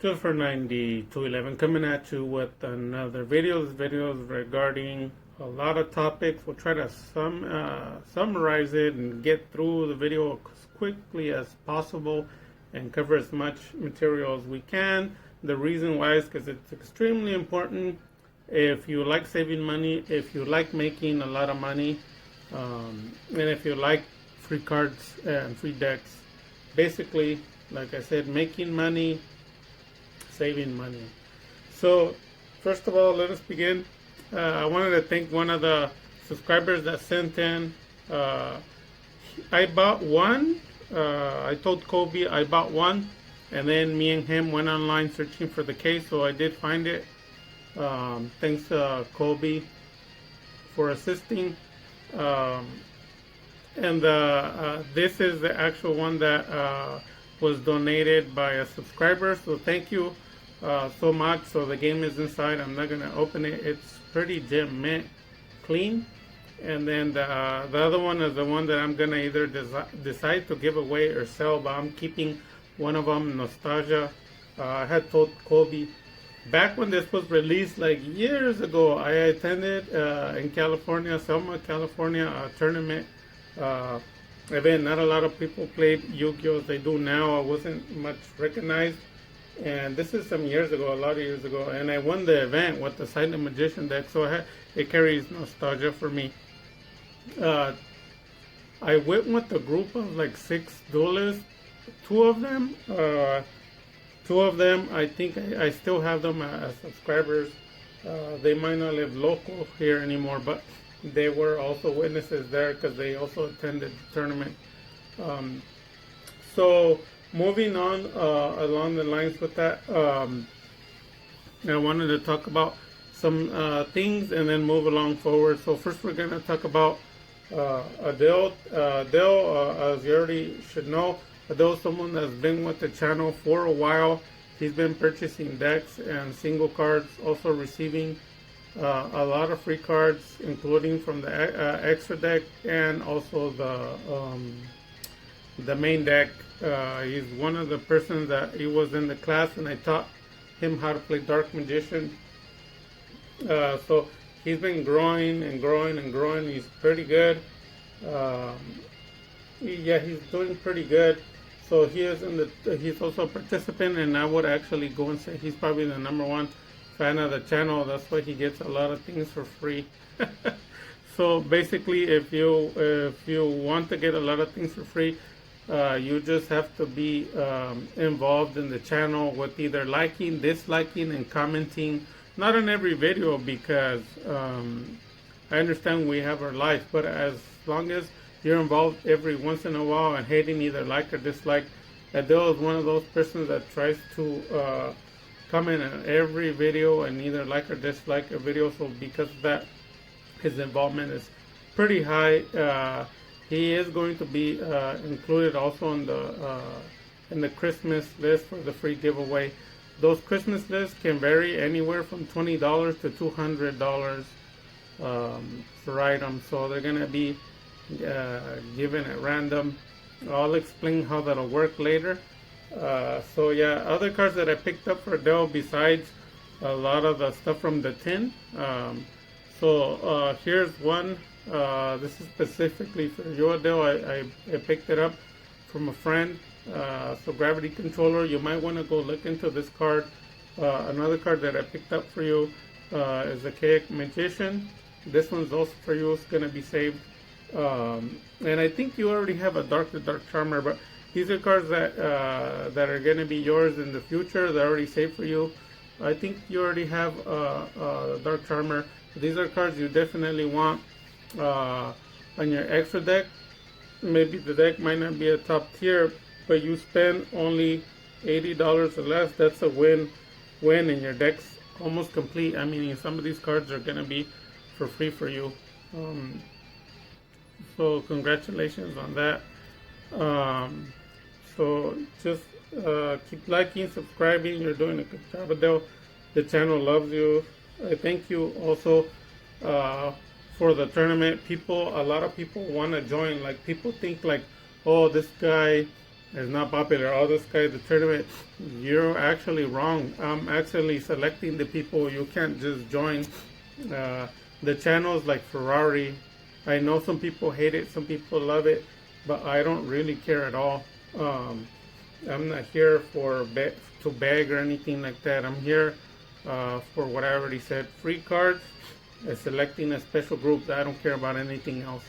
Just for 9211 coming at you with another videos regarding a lot of topics. We'll try to summarize it and get through the video as quickly as possible and cover as much material as we can. The reason why is because it's extremely important. If you like saving money, if you like making a lot of money, and if you like free cards and free decks, basically, like I said, making money, saving money. So, first of all, let us begin. I wanted to thank one of the subscribers that sent in. I bought one. I told Kobe I bought one, and then me and him went online searching for the case, so I did find it. Thanks to Kobe for assisting. And this is the actual one that was donated by a subscriber. So thank you so much. So the game is inside. I'm not gonna open it. It's pretty gem mint clean. And then the other one is the one that I'm gonna either decide to give away or sell. But I'm keeping one of them, Nostalgia. I had told Kobe back when this was released, like years ago. I attended in California, Selma, California, a tournament event. Not a lot of people played Yu-Gi-Oh! As they do now. I wasn't much recognized, and this is some years ago, a lot of years ago. And I won the event with the Silent Magician deck, so it carries nostalgia for me. I went with a group of like 6 duelists. Two of them, I think I still have them as subscribers. They might not live local here anymore, but they were also witnesses there because they also attended the tournament. So moving on along the lines with that, I wanted to talk about some things and then move along forward. So first we're going to talk about Adele. Adele, as you already should know, Adele is someone that's been with the channel for a while. He's been purchasing decks and single cards, also receiving a lot of free cards, including from the extra deck and also the main deck. He's one of the persons that he was in the class, and I taught him how to play Dark Magician. So he's been growing and growing and growing. He's pretty good. Yeah, he's doing pretty good. So he is he's also a participant, and I would actually go and say he's probably the #1 fan of the channel. That's why he gets a lot of things for free. So basically, if you want to get a lot of things for free, you just have to be involved in the channel with either liking, disliking, and commenting. Not on every video, because I understand we have our life, but as long as you're involved every once in a while and hitting either like or dislike, Adele is one of those persons that tries to comment on every video and either like or dislike a video. So because of that, his involvement is pretty high. He is going to be included also in the Christmas list for the free giveaway. Those Christmas lists can vary anywhere from $20 to $200 for items, so they're gonna be given at random. I'll explain how that'll work later. So yeah, other cards that I picked up for Adele besides a lot of the stuff from the tin. So here's one. This is specifically for you, Adele. I picked it up from a friend. So Gravity Controller, you might want to go look into this card. Another card that I picked up for you is the Chaotic Magician. This one's also for you. It's going to be saved. And I think you already have a Dark Charmer, but these are cards that are going to be yours in the future. They're already saved for you. I think you already have a Dark Charmer. These are cards you definitely want on your extra deck. Maybe the deck might not be a top tier, but you spend only $80 or less. That's a win, and your deck's almost complete. I mean, some of these cards are going to be for free for you. So congratulations on that. So just keep liking, subscribing. You're doing a good job, Adele. The channel loves you. I thank you also for the tournament. A lot of people want to join. Like, people think like, oh, this guy It's not popular. Oh, this guy, the tournament. You're actually wrong. I'm actually selecting the people. You can't just join the channels like Ferrari. I know some people hate it, some people love it, but I don't really care at all. I'm not here to beg or anything like that. I'm here for what I already said. Free cards, selecting a special group. I don't care about anything else.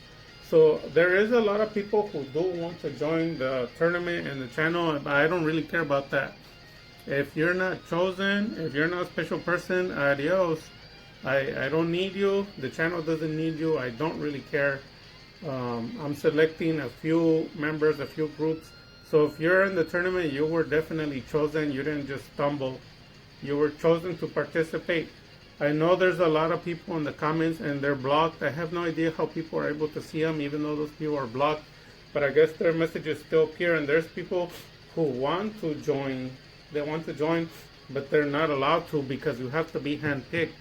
So there is a lot of people who do want to join the tournament and the channel, but I don't really care about that. If you're not chosen, if you're not a special person, adios. I don't need you. The channel doesn't need you. I don't really care. I'm selecting a few members, a few groups. So if you're in the tournament, you were definitely chosen. You didn't just stumble. You were chosen to participate. I know there's a lot of people in the comments and they're blocked. I have no idea how people are able to see them even though those people are blocked. But I guess their messages still appear, and there's people who want to join. They want to join, but they're not allowed to because you have to be handpicked.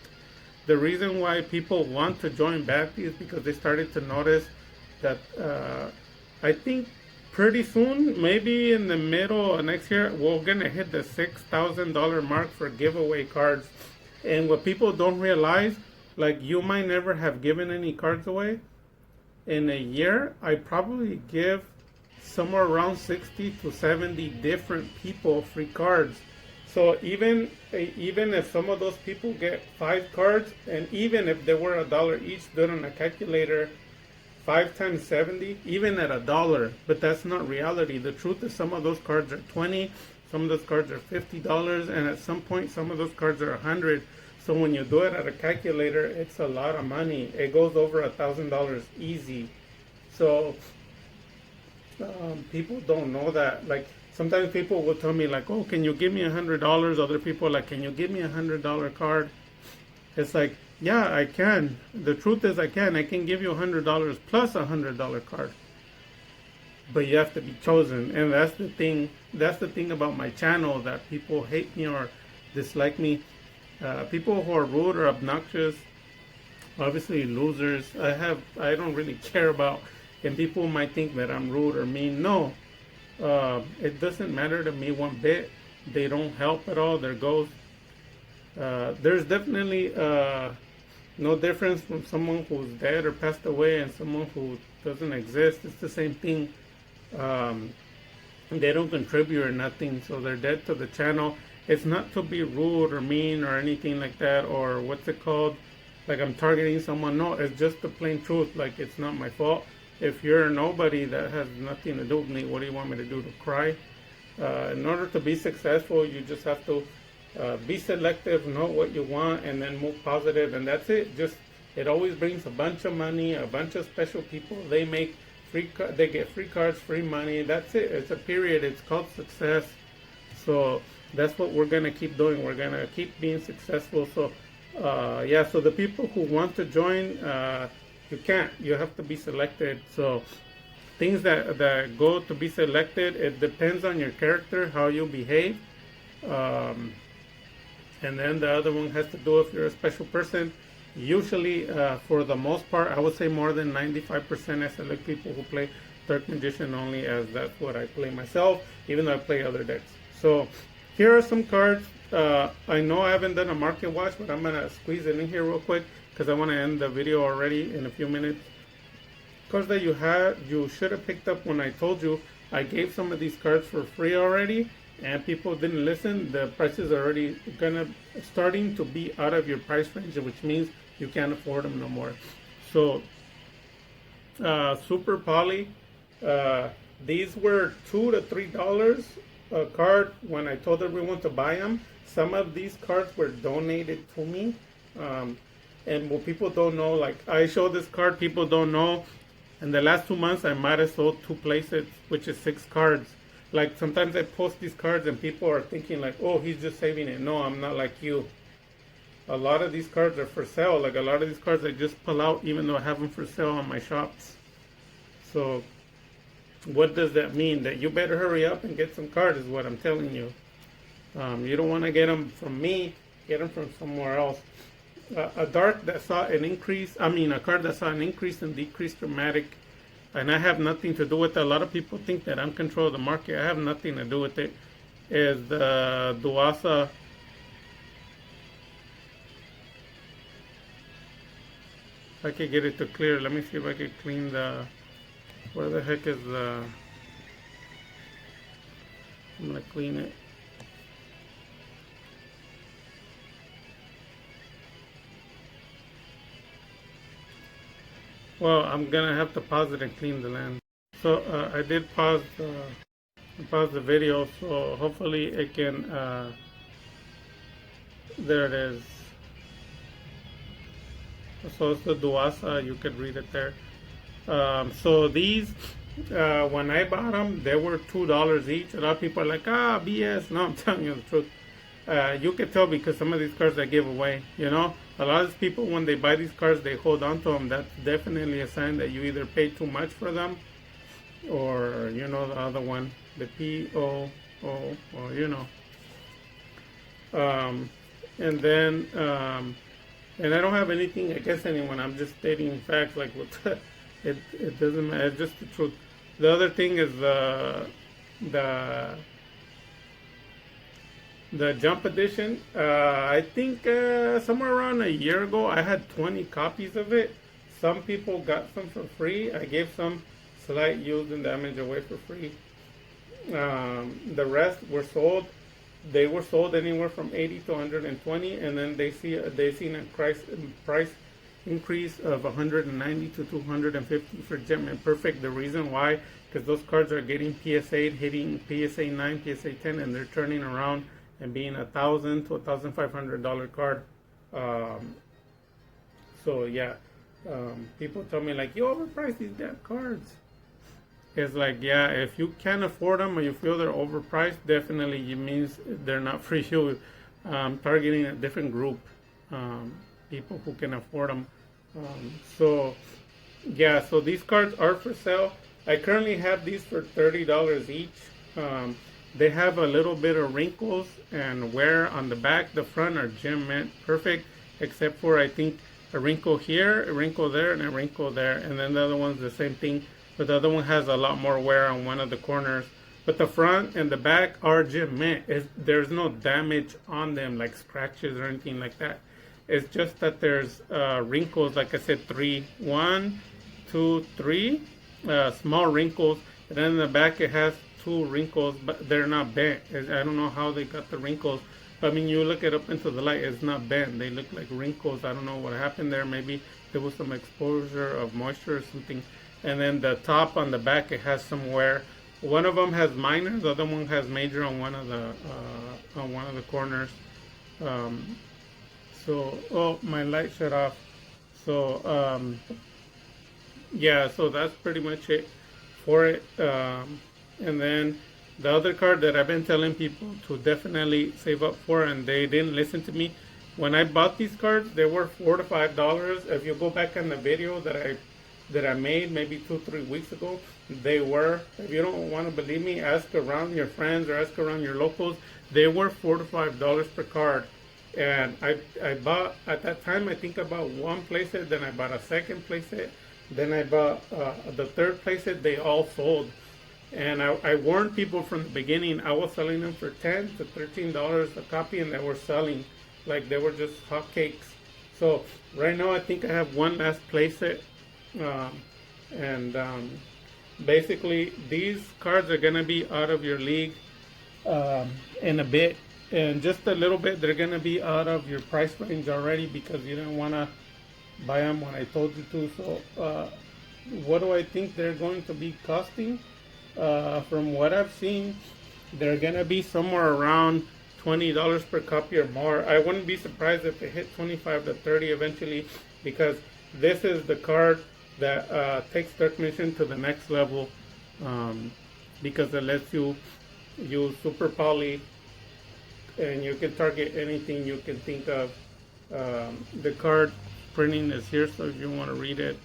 The reason why people want to join Bapti is because they started to notice that I think pretty soon, maybe in the middle of next year, we're going to hit the $6,000 mark for giveaway cards. And what people don't realize, like you might never have given any cards away. In a year, I probably give somewhere around 60 to 70 different people free cards. So even if some of those people get 5 cards, and even if they were $1 each, done on a calculator, 5 times 70, even at $1, but that's not reality. The truth is some of those cards are 20, some of those cards are $50, and at some point some of those cards are 100. So when you do it at a calculator, it's a lot of money. It goes over $1,000 easy. So people don't know that. Like sometimes people will tell me like, "Oh, can you give me $100?" Other people are like, "Can you give me $100 card?" It's like, yeah, I can. The truth is I can. I can give you $100 plus $100 card. But you have to be chosen. And that's the thing. That's the thing about my channel, that people hate me or dislike me. People who are rude or obnoxious, obviously losers. I don't really care about. And people might think that I'm rude or mean. No, it doesn't matter to me one bit. They don't help at all. They're ghosts. There's definitely no difference from someone who's dead or passed away and someone who doesn't exist. It's the same thing. They don't contribute or nothing, so they're dead to the channel. It's not to be rude or mean or anything like that, or what's it called, like I'm targeting someone. No, it's just the plain truth. Like, it's not my fault. If you're a nobody that has nothing to do with me, what do you want me to do, to cry? In order to be successful, you just have to be selective, know what you want, and then move positive, and that's it. Just, it always brings a bunch of money, a bunch of special people. They make they get free cards, free money. That's it. It's a period. It's called success. So that's what we're gonna keep doing. We're gonna keep being successful. So yeah. So the people who want to join, you can't. You have to be selected. So things that go to be selected, it depends on your character, how you behave. And then the other one has to do if you're a special person. Usually, for the most part, I would say more than 95% I select people who play Dark Magician only, as that's what I play myself, even though I play other decks. So here are some cards. I know I haven't done a market watch, but I'm going to squeeze it in here real quick because I want to end the video already in a few minutes. Cards that you should have picked up when I told you. I gave some of these cards for free already, and people didn't listen. The prices are already starting to be out of your price range, which means you can't afford them no more. So Super Poly, these were $2 to $3 a card when I told everyone to buy them. Some of these cards were donated to me, and what people don't know, like I show this card, people don't know. In the last 2 months, I might have sold 2 places, which is 6 cards. Like sometimes I post these cards and people are thinking like, oh, he's just saving it. No, I'm not like you. A lot of these cards are for sale. Like a lot of these cards I just pull out even though I have them for sale on my shops. So what does that mean? That you better hurry up and get some cards is what I'm telling you. You don't want to get them from me, get them from somewhere else. A card that saw an increase and decrease dramatic and I have nothing to do with it. A lot of people think that I'm controlling the market. I have nothing to do with it. Is the Duasa. If I could get it to clear, let me see if I could clean the. Where the heck is the? I'm gonna clean it. Well, I'm gonna have to pause it and clean the land. So I did pause the video, so hopefully it can. There it is. So it's the Duasa. You could read it there. So these, when I bought them, they were $2 each. A lot of people are like, BS. No, I'm telling you the truth. You can tell because some of these cars I give away. You know, a lot of people when they buy these cars, they hold on to them. That's definitely a sign that you either pay too much for them, or you know the other one, the POO, or you know. And then, and I don't have anything against anyone. I'm just stating facts. Like what, it doesn't matter. It's just the truth. The other thing is the the Jump Edition. I think somewhere around a year ago, I had 20 copies of it. Some people got some for free. I gave some slight used and damage away for free. The rest were sold. They were sold anywhere from 80 to 120, and then they seen a price increase of 190 to 250 for Jetman Perfect. The reason why, because those cards are getting PSA, hitting PSA 9, PSA 10, and they're turning around and being $1,000 to $1,500 card. So yeah, people tell me like, you overpriced these damn cards. It's like, yeah, if you can't afford them or you feel they're overpriced, definitely it means they're not for you. Targeting a different group, people who can afford them. So yeah, so these cards are for sale. I currently have these for $30 each. They have a little bit of wrinkles and wear on the back. The front are gem mint perfect, except for I think a wrinkle here, a wrinkle there, and a wrinkle there. And then the other one's the same thing, but the other one has a lot more wear on one of the corners. But the front and the back are gem mint. There's no damage on them, like scratches or anything like that. It's just that there's wrinkles, like I said, 3, 1, 2, 3, small wrinkles. And then in the back it has 2 wrinkles, but they're not bent. I don't know how they got the wrinkles. But I mean, you look it up into the light, it's not bent. They look like wrinkles. I don't know what happened there. Maybe there was some exposure of moisture or something. And then the top on the back, it has some wear. One of them has minor, the other one has major on one of the corners. So, oh, my light shut off. So, yeah, so that's pretty much it for it. And then the other card that I've been telling people to definitely save up for, and they didn't listen to me. When I bought these cards, they were $4 to $5. If you go back on the video that I made maybe 2-3 weeks ago, they were. If you don't want to believe me, ask around your friends or ask around your locals. They were $4 to $5 per card. And I bought, at that time, I think I bought one playset, then I bought a second playset, then I bought the third playset. They all sold. And I warned people from the beginning. I was selling them for $10 to $13 a copy, and they were selling like they were just hotcakes. So right now, I think I have one last playset, and basically these cards are gonna be out of your league in a bit, and just a little bit. They're gonna be out of your price range already because you didn't wanna buy them when I told you to. So what do I think they're going to be costing? From what I've seen, they're gonna be somewhere around $20 per copy or more. I wouldn't be surprised if they hit 25 to 30 eventually, because this is the card that takes Dark Mission to the next level, because it lets you use super poly and you can target anything you can think of. The card printing is here, so if you want to read it,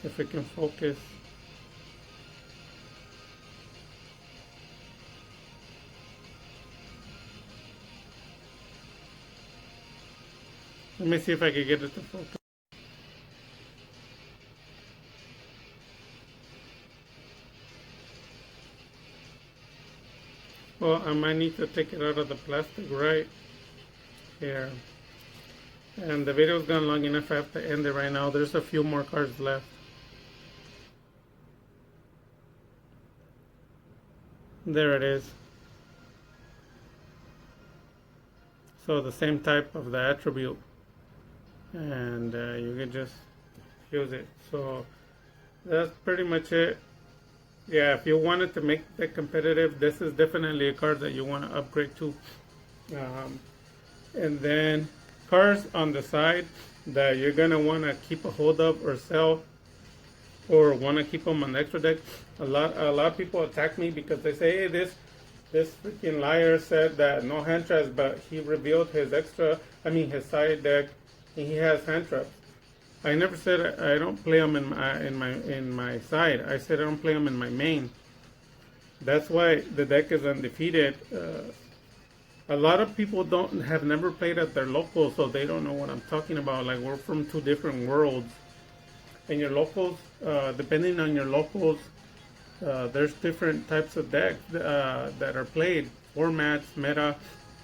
if it can focus. Let me see if I can get it to focus. so I might need to take it out of the plastic right here. And the video is gone long enough. I have to end it right now. There's a few more cards left. There it is. So the same type of the attribute, and you can just use it. So that's pretty much it. Yeah, if you wanted to make that competitive, this is definitely a card that you want to upgrade to. And then cards on the side that you're gonna want to keep a hold of or sell, or want to keep them on the extra deck. A lot of people attack me because they say, hey, this freaking liar said that no hand traps, but he revealed his his side deck, and he has hand traps. I never said I don't play them in my side. I said I don't play them in my main. That's why the deck is undefeated. A lot of people have never played at their local, so they don't know what I'm talking about. Like, we're from two different worlds. And your locals, depending on your locals, there's different types of decks that are played. Formats, meta.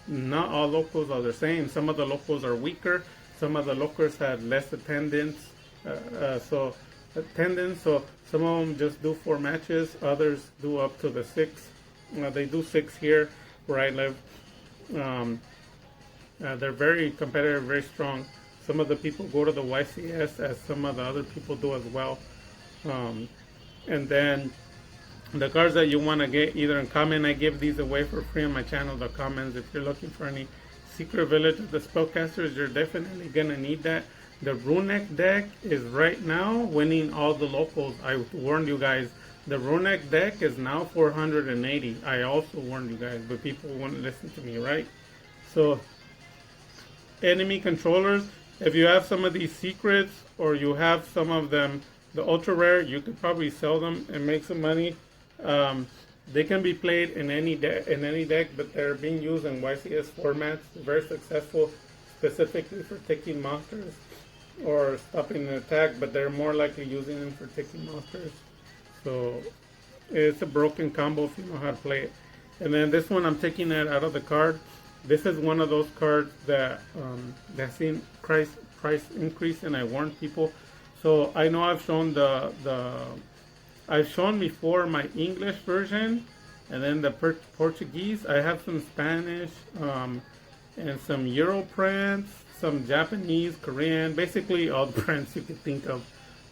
Not all locals are the same. Some of the locals are weaker. Some of the locals had less attendance. So some of them just do 4 matches. Others do up to the 6. They do 6 here where I live. They're very competitive, very strong. Some of the people go to the YCS, as some of the other people do as well. And then the cards that you want to get either in common, I give these away for free on my channel, the commons. If you're looking for any Secret Village of the Spellcasters, you're definitely going to need that. The Runeck deck is right now winning all the locals. I warned you guys. The Runeck deck is now 480. I also warned you guys, but people won't listen to me, right? So, enemy controllers, if you have some of these secrets, or you have some of them, the ultra rare, you could probably sell them and make some money. They can be played in any deck, but they're being used in YCS formats. Very successful, specifically for taking monsters or stopping an attack, but they're more likely using them for taking monsters. So it's a broken combo if you know how to play it. And then this one, I'm taking it out of the card. This is one of those cards that that's seen price increase, and I warned people. So I know I've shown I've shown before my English version, and then the Portuguese. I have some Spanish, and some Euro prints, some Japanese, Korean, basically all the prints you could think of.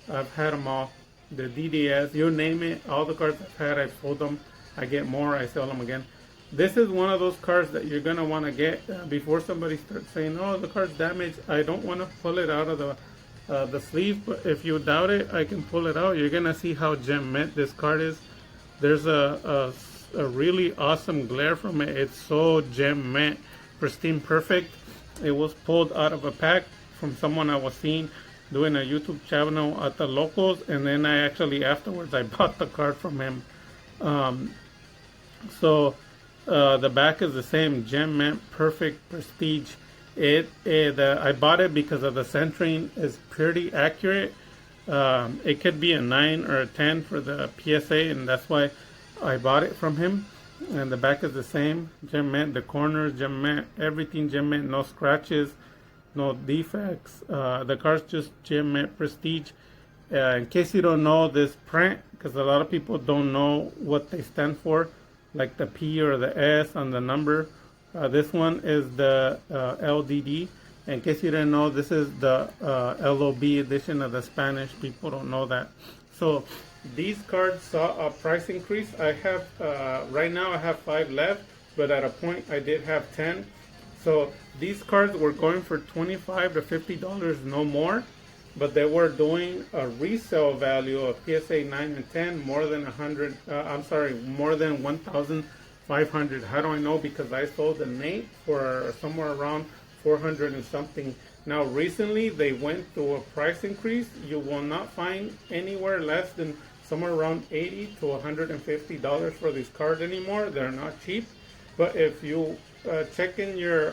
I've had them all. The DDS, you name it, all the cards I've had, I've sold them. I get more, I sell them again. This is one of those cards that you're going to want to get before somebody starts saying, oh, the card's damaged. I don't want to pull it out of the sleeve, but if you doubt it, I can pull it out. You're going to see how gem mint this card is. There's a really awesome glare from it. It's so gem mint, pristine, perfect. It was pulled out of a pack from someone I was seeing doing a YouTube channel at the locals, and then I actually afterwards I bought the card from him. So the back is the same, gem mint, perfect, prestige. I bought it because of the centering is pretty accurate. It could be a 9 or a 10 for the PSA, and that's why I bought it from him. And the back is the same, gem mint, the corners gem mint, everything gem mint, no scratches, no defects. The card's just gem mint, prestige. In case you don't know this print, because a lot of people don't know what they stand for, like the P or the S on the number. This one is the LDD. In case you didn't know, this is the LOB edition of the Spanish. People don't know that. So these cards saw a price increase. I have right now I have 5 left, but at a point I did have 10. So these cards were going for $25 to $50, no more, but they were doing a resale value of PSA 9 and 10 more than more than 1,500. How do I know? Because I sold the Nate for somewhere around 400 and something. Now recently they went through a price increase. You will not find anywhere less than somewhere around $80 to $150 for these cards anymore. They're not cheap. But if you check in your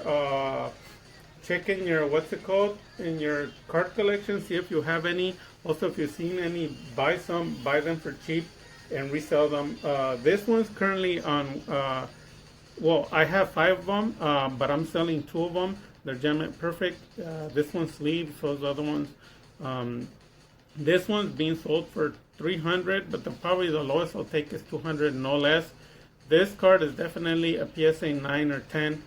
what's it called, in your card collection, see if you have any. Also, if you've seen any, buy them for cheap and resell them. This one's currently on Well, I have 5 of them, but I'm selling 2 of them. They're Gem Perfect. This one's sleeved, so the other ones. Um, this one's being sold for 300, but probably the lowest I'll take is 200, no less. This card is definitely a PSA 9 or 10,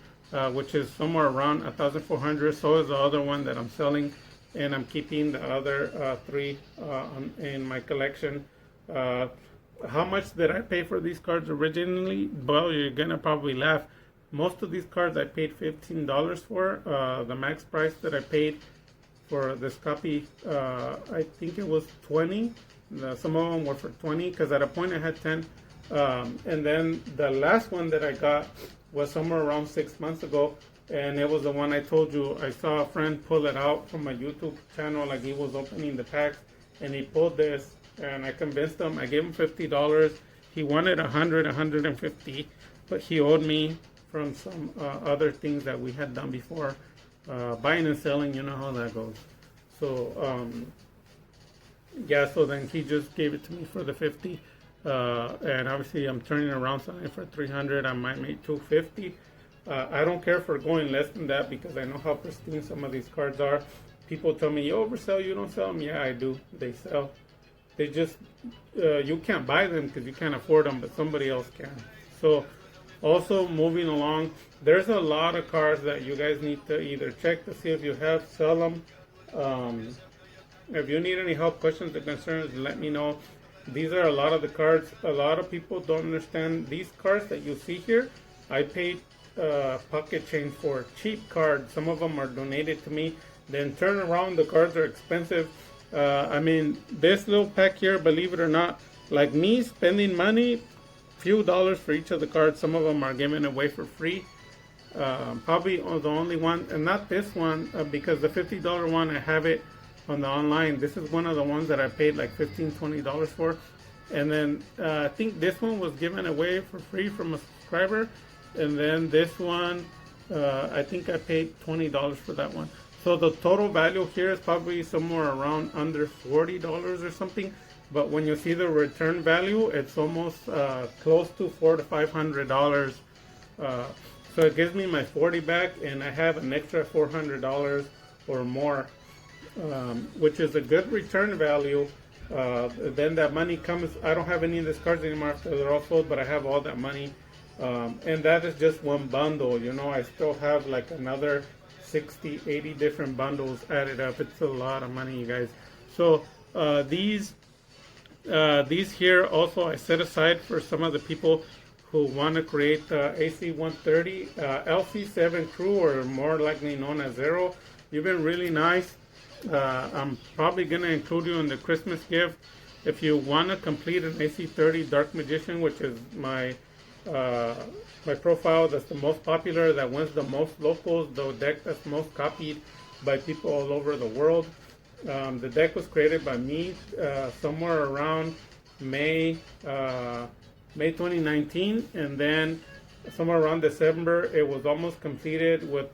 which is somewhere around 1,400. So is the other one that I'm selling, and I'm keeping the other 3 in my collection. How much did I pay for these cards originally? Well, you're gonna probably laugh. Most of these cards I paid $15 for. The max price that I paid for this copy, I think it was 20. Some of them were for 20 because at a point I had 10. And then the last one that I got was somewhere around 6 months ago, and it was the one I told you. I saw a friend pull it out from my YouTube channel, like he was opening the packs, and he pulled this, and I convinced him. I gave him $50. He wanted 100, 150, but he owed me from some other things that we had done before. Buying and selling, you know how that goes. So yeah, so then he just gave it to me for the 50, and obviously I'm turning around selling it for 300. I might make 250. I don't care for going less than that because I know how pristine some of these cards are. People tell me, you oversell, you don't sell them. Yeah, I do. They sell. They just, you can't buy them because you can't afford them, but somebody else can. So also moving along, there's a lot of cards that you guys need to either check to see if you have, sell them. If you need any help, questions, or concerns, let me know. These are a lot of the cards. A lot of people don't understand these cards that you see here. I paid pocket change for cheap cards. Some of them are donated to me. Then turn around, the cards are expensive. I mean, this little pack here, believe it or not, like me spending money, few dollars for each of the cards. Some of them are given away for free. Probably the only one, and not this one, because the $50 one, I have it on the online. This is one of the ones that I paid like $15-20 for. And then I think this one was given away for free from a subscriber. And then this one, I think I paid $20 for that one. So the total value here is probably somewhere around under $40 or something. But when you see the return value, it's almost close to $400 to $500. So it gives me my 40 back, and I have an extra $400 or more, which is a good return value. Then that money comes. I don't have any of these cards anymore after they're all sold, but I have all that money. And that is just one bundle. You know, I still have like another 60, 80 different bundles added up. It's a lot of money, you guys. So these here also I set aside for some of the people who want to create AC-130 LC7 crew, or more likely known as Zero. You've been really nice. I'm probably going to include you in the Christmas gift. If you want to complete an AC-30 Dark Magician, which is my profile that's the most popular, that wins the most locals, the deck that's most copied by people all over the world. The deck was created by me somewhere around May 2019, and then somewhere around December it was almost completed with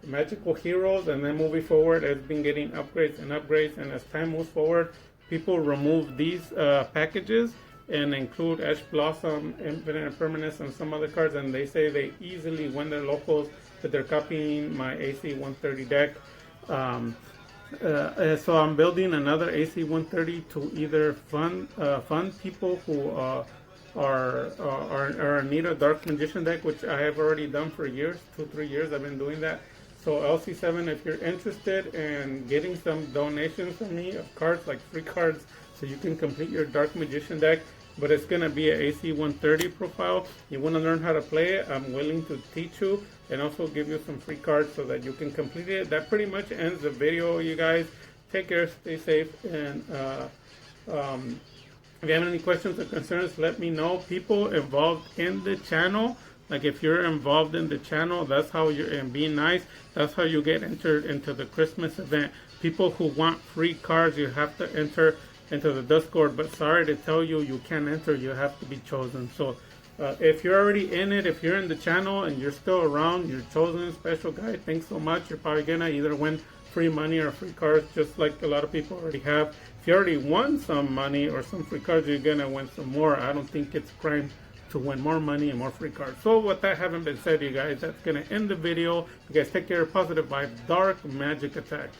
Magical Heroes, and then moving forward it's been getting upgrades and upgrades, and as time moves forward, people remove these packages and include Ash Blossom, Infinite Impermanence, and some other cards, and they say they easily win their locals, but they're copying my AC-130 deck. So I'm building another AC-130 to either fund people who are in need of Dark Magician deck, which I have already done for years, 2-3 years I've been doing that. So LC7, if you're interested in getting some donations from me of cards, like free cards, so you can complete your Dark Magician deck, but it's going to be an AC-130 profile. You want to learn how to play it, I'm willing to teach you and also give you some free cards so that you can complete it. That pretty much ends the video, you guys. Take care, stay safe, and if you have any questions or concerns, let me know. People involved in the channel, like if you're involved in the channel, that's how you're, and being nice, that's how you get entered into the Christmas event. People who want free cards, you have to enter into the Discord, but sorry to tell you, you can't enter, you have to be chosen. So if you're already in it, if you're in the channel and you're still around, you're chosen special guy, thanks so much. You're probably gonna either win free money or free cards, just like a lot of people already have. If you already won some money or some free cards, you're gonna win some more. I don't think it's crime to win more money and more free cards. So with that having been said, you guys, that's going to end the video. You guys take care, positive vibes, dark magic attack.